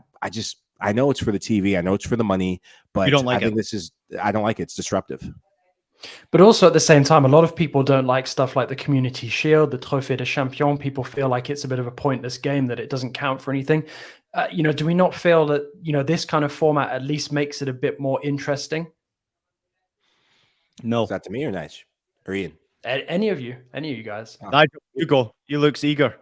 know it's for the TV. I know it's for the money, but you don't like I don't like it. It's disruptive. But also at the same time, a lot of people don't like stuff like the Community Shield, the Trophée de Champion. People feel like it's a bit of a pointless game, that it doesn't count for anything. Do we not feel that, this kind of format at least makes it a bit more interesting? No. Is that to me or Nige? Or Ian? Any of you guys? Nigel, you go. You looks eager.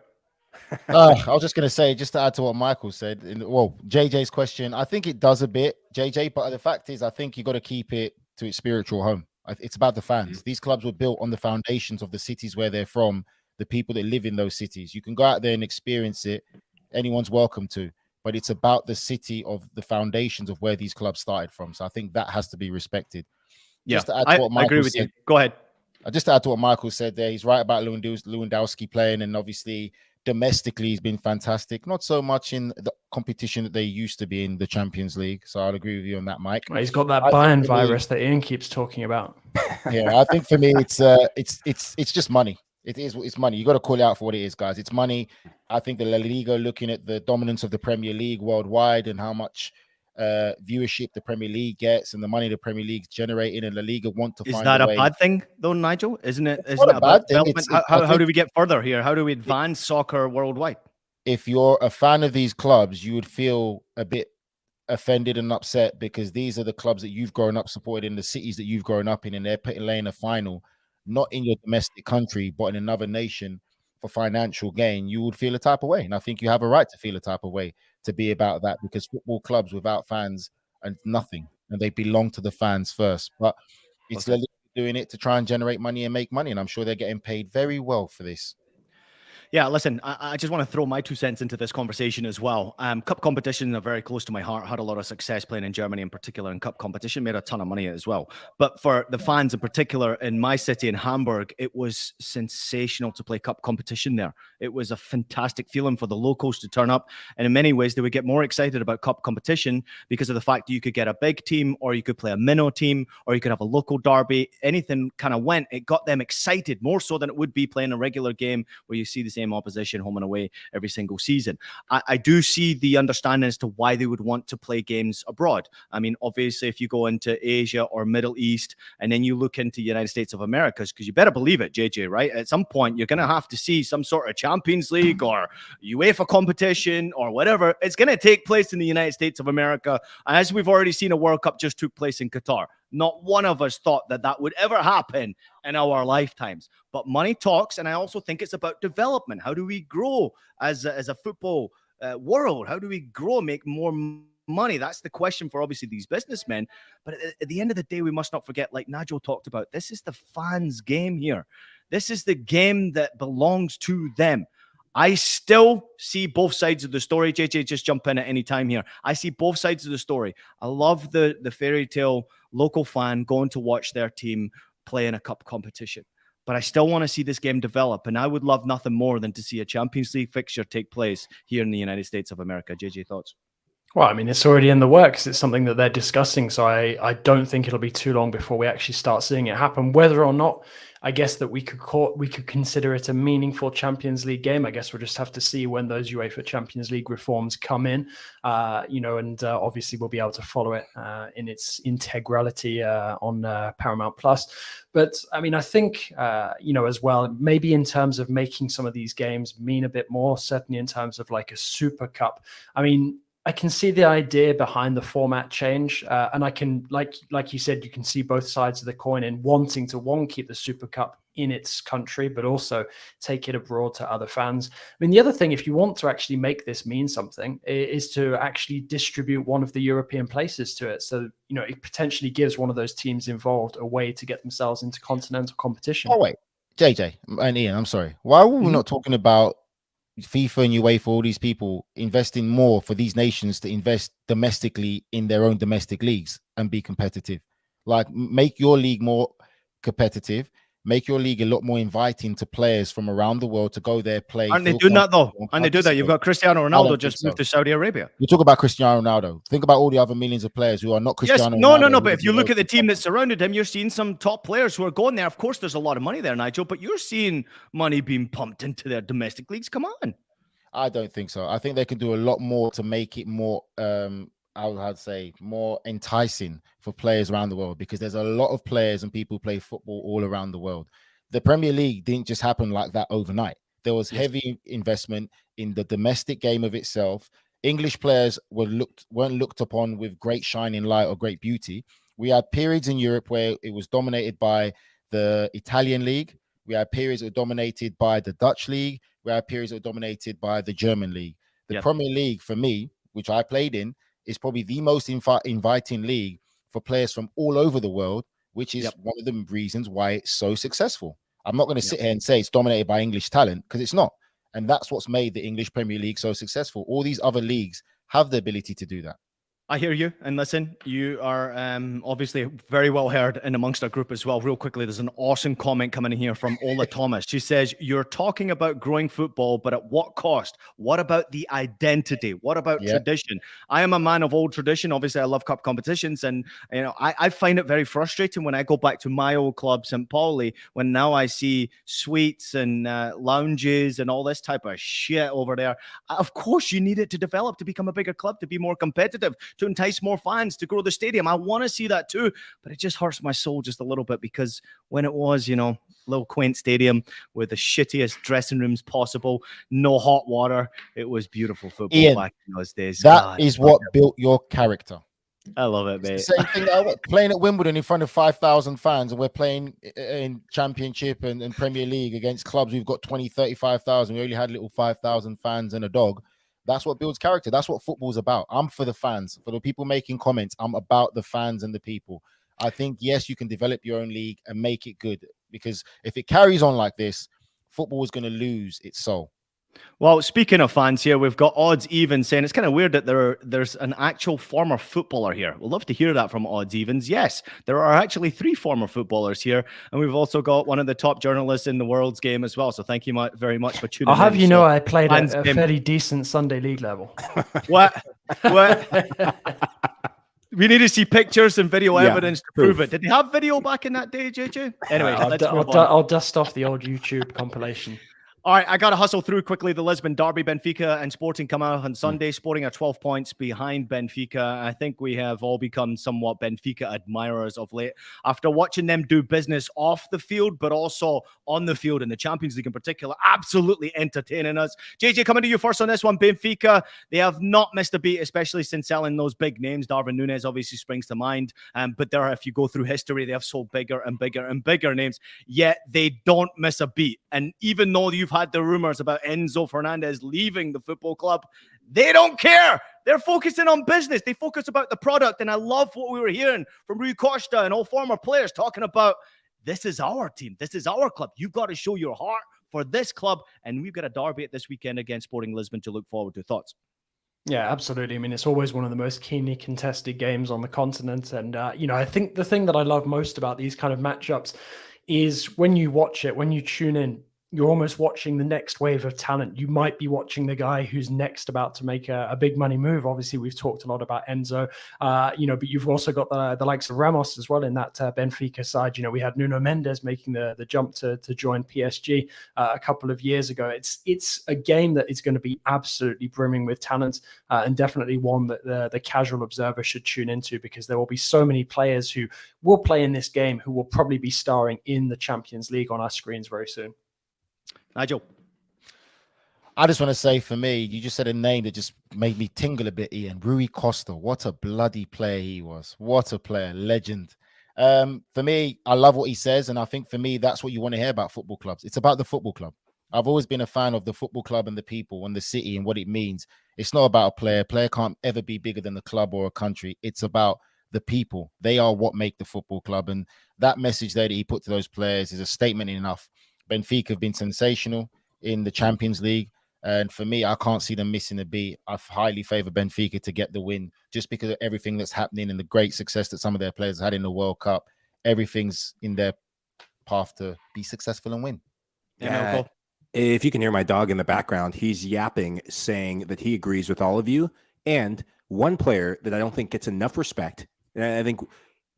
I was just going to say, just to add to what Michael said, JJ's question, I think it does a bit, JJ, but the fact is, I think you got to keep it to its spiritual home. It's about the fans. These clubs were built on the foundations of the cities where they're from, the people that live in those cities. You can go out there and experience it. Anyone's welcome to, but it's about the city of the foundations of where these clubs started from. So I think that has to be respected. Yeah, just to add to what Michael I agree with said, you. Go ahead. Just to add to what Michael said there, he's right about Lewandowski playing, and obviously domestically he's been fantastic. Not so much in the competition that they used to be in the Champions League. So I'll agree with you on that, Mike. Well, he's got that Bayern virus that Ian keeps talking about. Yeah, I think for me it's just money. It's money. You got to call it out for what it is, guys. It's money. I think the La Liga, looking at the dominance of the Premier League worldwide and how much viewership the Premier League gets and the money the Premier League's generating, and La Liga want to find Is that a way. bad thing, though, Nigel? Isn't it? It's not a bad thing. How do we get further here? How do we advance soccer worldwide? If you're a fan of these clubs, you would feel a bit offended and upset because these are the clubs that you've grown up supported in, the cities that you've grown up in, and they're playing a final, not in your domestic country, but in another nation for financial gain. You would feel a type of way. And I think you have a right to feel a type of way, to be about that, because football clubs without fans are nothing, and they belong to the fans first. But it's doing it to try and generate money and make money, and I'm sure they're getting paid very well for this. Yeah, listen, I just want to throw my 2 cents into this conversation as well. Cup competition are very close to my heart. Had a lot of success playing in Germany in particular in cup competition, made a ton of money as well. But for the fans in particular in my city in Hamburg, it was sensational to play cup competition there. It was a fantastic feeling for the locals to turn up. And in many ways, they would get more excited about cup competition because of the fact that you could get a big team, or you could play a minnow team, or you could have a local derby. Anything kind of went. It got them excited more so than it would be playing a regular game where you see the same opposition home and away every single season. I do see the understanding as to why they would want to play games abroad. I mean, obviously, if you go into Asia or Middle East, and then you look into the United States of America, because you better believe it, JJ, right? At some point, you're going to have to see some sort of Champions League or UEFA competition or whatever. It's going to take place in the United States of America. As we've already seen, a World Cup just took place in Qatar. Not one of us thought that that would ever happen in our lifetimes. But money talks, and I also think it's about development. How do we grow as a football world? How do we grow, make more money? That's the question for obviously these businessmen. But at the end of the day, we must not forget, like Nigel talked about, this is the fans' game here. This is the game that belongs to them. I still see both sides of the story. JJ, just jump in at any time here. I see both sides of the story. I love the fairy tale local fan going to watch their team play in a cup competition. But I still want to see this game develop, and I would love nothing more than to see a Champions League fixture take place here in the United States of America. JJ, thoughts? Well, I mean, it's already in the works. It's something that they're discussing. So I don't think it'll be too long before we actually start seeing it happen. Whether or not, I guess that we could consider it a meaningful Champions League game. I guess we'll just have to see when those UEFA Champions League reforms come in, and obviously we'll be able to follow it in its integrality on Paramount Plus. But I mean, I think, as well, maybe in terms of making some of these games mean a bit more, certainly in terms of like a Super Cup. I mean, I can see the idea behind the format change, and I can, like you said, you can see both sides of the coin in wanting to keep the Super Cup in its country, but also take it abroad to other fans. I mean, the other thing, if you want to actually make this mean something, is to actually distribute one of the European places to it. So, it potentially gives one of those teams involved a way to get themselves into continental competition. Oh, wait, JJ and Ian, I'm sorry. Why were we not talking about FIFA and UEFA, all these people investing more for these nations to invest domestically in their own domestic leagues and be competitive? Like, make your league more competitive, make your league a lot more inviting to players from around the world to go there, play. Aren't they doing that though? Aren't they doing that? You've got Cristiano Ronaldo just moved to Saudi Arabia. You talk about Cristiano Ronaldo. Think about all the other millions of players who are not Cristiano Ronaldo. No. But if you look at the team that surrounded him, you're seeing some top players who are going there. Of course, there's a lot of money there, Nigel, but you're seeing money being pumped into their domestic leagues. Come on. I don't think so. I think they can do a lot more to make it more, I would say, more enticing for players around the world, because there's a lot of players and people who play football all around the world. The Premier League didn't just happen like that overnight. There was heavy investment in the domestic game of itself. English players weren't looked upon with great shining light or great beauty. We had periods in Europe where it was dominated by the Italian league. We had periods that were dominated by the Dutch league. We had periods that were dominated by the German league. The Premier League, for me, which I played in, is probably the most inviting league for players from all over the world, which is one of the reasons why it's so successful. I'm not going to sit here and say it's dominated by English talent, because it's not. And that's what's made the English Premier League so successful. All these other leagues have the ability to do that. I hear you. And listen, you are obviously very well heard in amongst our group as well. Real quickly, there's an awesome comment coming in here from Ola Thomas. She says, you're talking about growing football, but at what cost? What about the identity? What about tradition? I am a man of old tradition. Obviously, I love cup competitions. And, I find it very frustrating when I go back to my old club, St. Pauli, when now I see suites and lounges and all this type of shit over there. Of course, you need it to develop, to become a bigger club, to be more competitive, to entice more fans, to grow the stadium. I want to see that too, but it just hurts my soul just a little bit, because when it was, little quaint stadium with the shittiest dressing rooms possible, no hot water, it was beautiful football, Ian, back in those days. That is what built your character. I love it, mate. Same thing. Playing at Wimbledon in front of 5,000 fans, and we're playing in Championship and Premier League against clubs we've got 20, 35,000. We only had little 5,000 fans and a dog. That's what builds character. That's what football's about. I'm for the fans. For the people making comments, I'm about the fans and the people. I think, yes, you can develop your own league and make it good, because if it carries on like this, football is going to lose its soul. Well, speaking of fans here, we've got Odds Evens saying it's kind of weird that there's an actual former footballer here. We'd love to hear that from Odds Evens. Yes, there are actually 3 former footballers here, and we've also got one of the top journalists in the world's game as well. So thank you very much for tuning in. I'll have you know I played at a fairly decent Sunday league level. What? We need to see pictures and video evidence to prove it. Did they have video back in that day, JJ? Anyway, I'll dust off the old YouTube compilation. All right, I got to hustle through quickly. The Lisbon derby, Benfica and Sporting come out on Sunday. Sporting are 12 points behind Benfica. I think we have all become somewhat Benfica admirers of late after watching them do business off the field, but also on the field in the Champions League in particular. Absolutely entertaining us. JJ, coming to you first on this one. Benfica, they have not missed a beat, especially since selling those big names. Darwin Núñez obviously springs to mind. But there, if you go through history, they have sold bigger and bigger and bigger names, yet they don't miss a beat. And even though you've had the rumors about Enzo Fernandez leaving the football club, they don't care. They're focusing on business. They focus about the product. And I love what we were hearing from Rui Costa and all former players talking about, this is our team. This is our club. You've got to show your heart for this club. And we've got a derby at this weekend against Sporting Lisbon to look forward to. Thoughts? Yeah, absolutely. I mean, it's always one of the most keenly contested games on the continent. And, I think the thing that I love most about these kind of matchups is when you watch it, when you tune in, you're almost watching the next wave of talent. You might be watching the guy who's next about to make a big money move. Obviously, we've talked a lot about Enzo, but you've also got the likes of Ramos as well in that Benfica side. We had Nuno Mendes making the jump to join PSG a couple of years ago. It's a game that is going to be absolutely brimming with talent, and definitely one that the casual observer should tune into, because there will be so many players who will play in this game who will probably be starring in the Champions League on our screens very soon. Nigel. I just want to say, for me, you just said a name that just made me tingle a bit, Ian. Rui Costa. What a bloody player he was. What a player. Legend. For me, I love what he says. And I think for me, that's what you want to hear about football clubs. It's about the football club. I've always been a fan of the football club and the people and the city and what it means. It's not about a player. A player can't ever be bigger than the club or a country. It's about the people. They are what make the football club. And that message there that he put to those players is a statement enough. Benfica have been sensational in the Champions League. And for me, I can't see them missing a beat. I highly favor Benfica to get the win just because of everything that's happening and the great success that some of their players had in the World Cup. Everything's in their path to be successful and win. Yeah. If you can hear my dog in the background, he's yapping, saying that he agrees with all of you. And one player that I don't think gets enough respect, and I think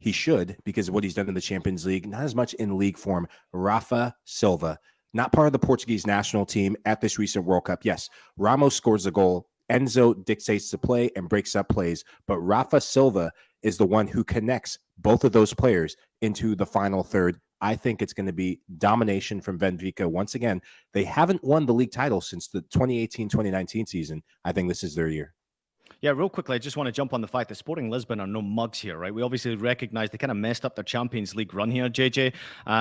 he should because of what he's done in the Champions League, not as much in league form, Rafa Silva. Not part of the Portuguese national team at this recent World Cup. Yes, Ramos scores a goal. Enzo dictates the play and breaks up plays. But Rafa Silva is the one who connects both of those players into the final third. I think it's going to be domination from Benfica. Once again, they haven't won the league title since the 2018-2019 season. I think this is their year. Yeah, real quickly, I just want to jump on the fact that Sporting Lisbon are no mugs here, right? We obviously recognize they kind of messed up their Champions League run here, JJ.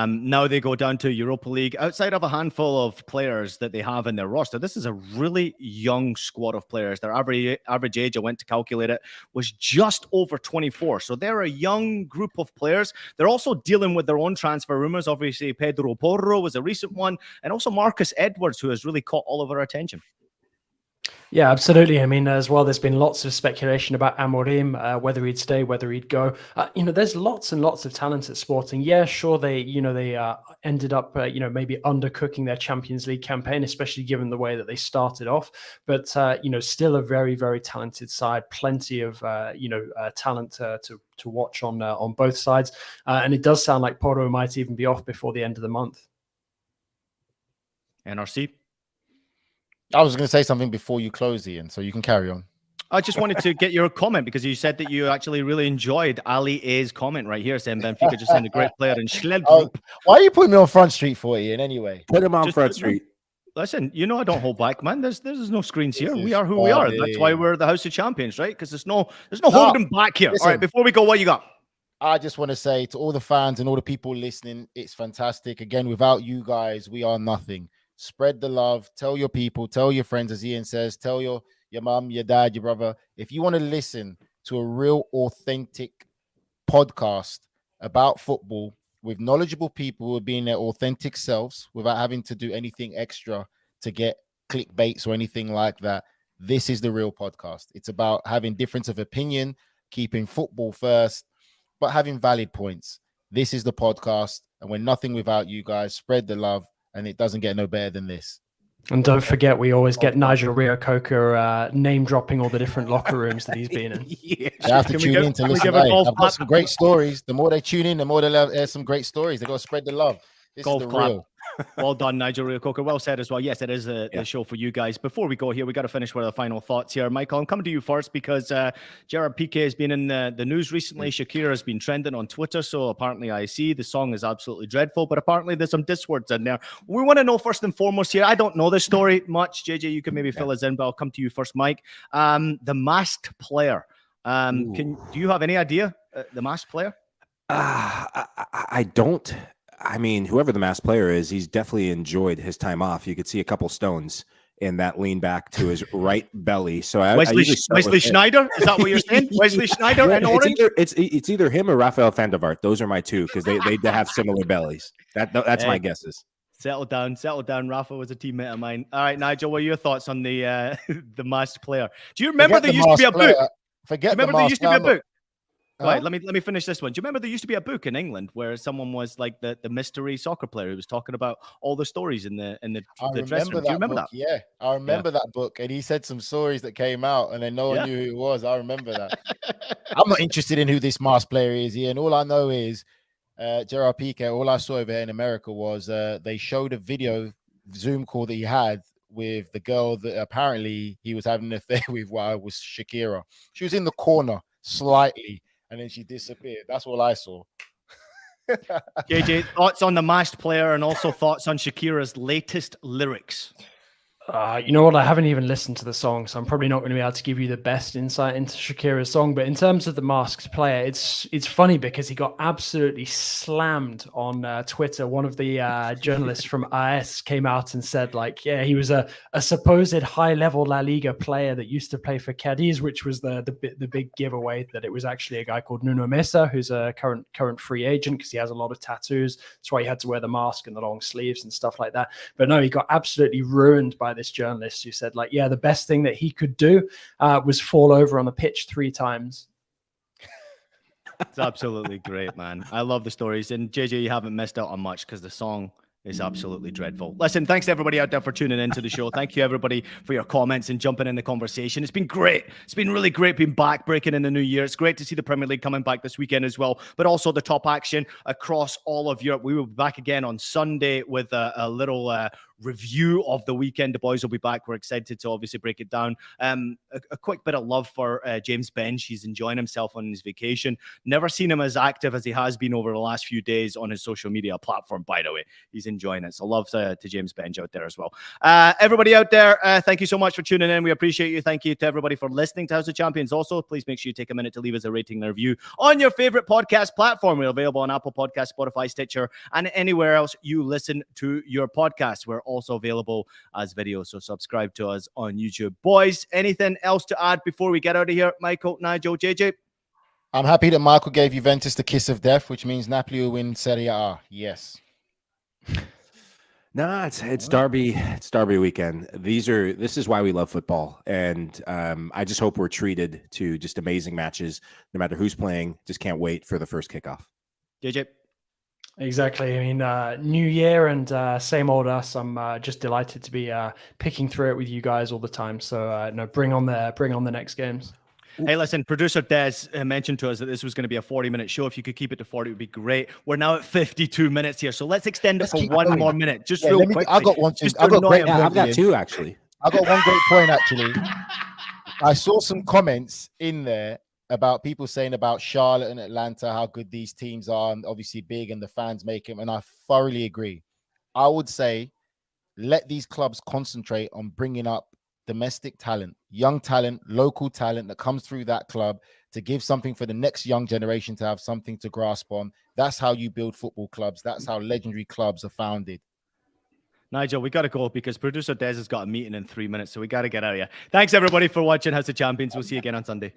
Now they go down to Europa League. Outside of a handful of players that they have in their roster, this is a really young squad of players. Their average age, I went to calculate it, was just over 24. So they're a young group of players. They're also dealing with their own transfer rumors. Obviously, Pedro Porro was a recent one, and also Marcus Edwards, who has really caught all of our attention. Yeah, absolutely. I mean, as well, there's been lots of speculation about Amorim, whether he'd stay, whether he'd go. There's lots and lots of talent at Sporting. Yeah, sure, they ended up, maybe undercooking their Champions League campaign, especially given the way that they started off. But still a very, very talented side. Plenty of talent to watch on both sides, and it does sound like Porto might even be off before the end of the month. NRC. I was going to say something before you close, Ian, so you can carry on. I just wanted to get your comment because you said that you actually really enjoyed Ali A's comment right here saying Benfica just signed a great player in Schledrup. Oh, why are you putting me on Front Street for, Ian, anyway? Put him on Front Street. Listen, I don't hold back, man. There's no screens here. We are who we are. That's why we're the House of Champions, right? Because there's no holding back here. Listen, all right, before we go, what you got? I just want to say to all the fans and all the people listening, it's fantastic. Again, without you guys, we are nothing. Spread the love. Tell your people. Tell your friends, as Ian says. Tell your mom, your dad, your brother. If you want to listen to a real, authentic podcast about football with knowledgeable people who are being their authentic selves without having to do anything extra to get clickbaits or anything like that, this is the real podcast. It's about having difference of opinion, keeping football first, but having valid points. This is the podcast, and we're nothing without you guys. Spread the love. And it doesn't get no better than this. And don't forget, we always get Nigel Reo-Coker name dropping all the different locker rooms that he's been in. Yeah. They have to tune in to listen. Hey, I've got some great stories. The more they tune in, the more they'll have some great stories. They got to spread the love. This is the real. Well done, Nigel Reo-Coker. Well said as well. Yes, it is the show for you guys. Before we go here, we got to finish with our final thoughts here. Michael, I'm coming to you first because Gerard Pique has been in the news recently. Shakira has been trending on Twitter, so apparently I see the song is absolutely dreadful, but apparently there's some diss words in there. We want to know first and foremost here. I don't know the story much. JJ, you can maybe fill us in, but I'll come to you first, Mike. The masked player. Do you have any idea? The masked player? I don't. I mean, whoever the masked player is, he's definitely enjoyed his time off. You could see a couple stones in that lean back to his right belly. So Wesley Schneider? Is that what you're saying? Wesley Schneider and orange? It's either him or Rafael van der Vaart. Those are my two because they have similar bellies. That's my guesses. Settle down. Rafa was a teammate of mine. All right, Nigel, what are your thoughts on the the masked player? Do you remember there used to be a book? Forget Remember there used to be a book? Go Huh? ahead, let me finish this one. Do you remember there used to be a book in England where someone was like the mystery soccer player who was talking about all the stories in the I dressing room? remember Do you that remember book. that? Yeah, I remember that book, and he said some stories that came out, and then no one Yeah. knew who it was. I remember that. I'm not interested in who this masked player is, Ian. All I know is Gerard Pique. All I saw over here in America was they showed a video Zoom call that he had with the girl that apparently he was having an affair with while was Shakira. She was in the corner slightly, and then she disappeared. That's all I saw. JJ, thoughts on the masked player and also thoughts on Shakira's latest lyrics? You know what? I haven't even listened to the song, so I'm probably not going to be able to give you the best insight into Shakira's song. But in terms of the masked player, it's funny because he got absolutely slammed on Twitter. One of the journalists from AS came out and said, like, yeah, he was a supposed high-level La Liga player that used to play for Cadiz, which was the big giveaway that it was actually a guy called Nuno Mesa, who's a current free agent because he has a lot of tattoos. That's why he had to wear the mask and the long sleeves and stuff like that. But no, he got absolutely ruined by this journalist who said, like, yeah, the best thing that he could do was fall over on the pitch 3 times. It's absolutely great, man. I love the stories. And JJ, you haven't missed out on much because the song is absolutely dreadful. Listen, thanks to everybody out there for tuning into the show. Thank you, everybody, for your comments and jumping in the conversation. It's been great. It's been really great being back, breaking in the new year. It's great to see the Premier League coming back this weekend as well, but also the top action across all of Europe. We will be back again on Sunday with a little review of the weekend. The boys will be back. We're excited to obviously break it down. A quick bit of love for James Bench. He's enjoying himself on his vacation. Never seen him as active as he has been over the last few days on his social media platform, by the way. He's enjoying it. So love to James Bench out there as well. Everybody out there, thank you so much for tuning in. We appreciate you. Thank you to everybody for listening to House of Champions. Also, please make sure you take a minute to leave us a rating and a review on your favorite podcast platform. We're available on Apple Podcasts, Spotify, Stitcher, and anywhere else you listen to your podcast. We're also available as video, so subscribe to us on YouTube. Boys, anything else to add before we get out of here? Michael, Nigel, JJ? I'm happy that Michael gave Juventus the kiss of death, which means Napoli will win Serie A. Yes. No, it's derby. It's derby weekend. This is why we love football, and I just hope we're treated to just amazing matches, no matter who's playing. Just can't wait for the first kickoff. JJ? Exactly. I mean, new year and same old us. I'm just delighted to be picking through it with you guys all the time. So no, bring on the next games. Hey, listen, producer Des mentioned to us that this was going to be a 40-minute show. If you could keep it to 40, it would be great. We're now at 52 minutes here, so let's extend it for one more minute. Just real quick. I got one. I've got 2 actually. I got one great point actually. I saw some comments in there about people saying about Charlotte and Atlanta, how good these teams are, and obviously big, and the fans make them. And I thoroughly agree. I would say let these clubs concentrate on bringing up domestic talent, young talent, local talent that comes through that club to give something for the next young generation to have something to grasp on. That's how you build football clubs. That's how legendary clubs are founded. Nigel, we got to go because producer Des has got a meeting in 3 minutes, so we got to get out of here. Thanks, everybody, for watching House of Champions. We'll see you again on Sunday.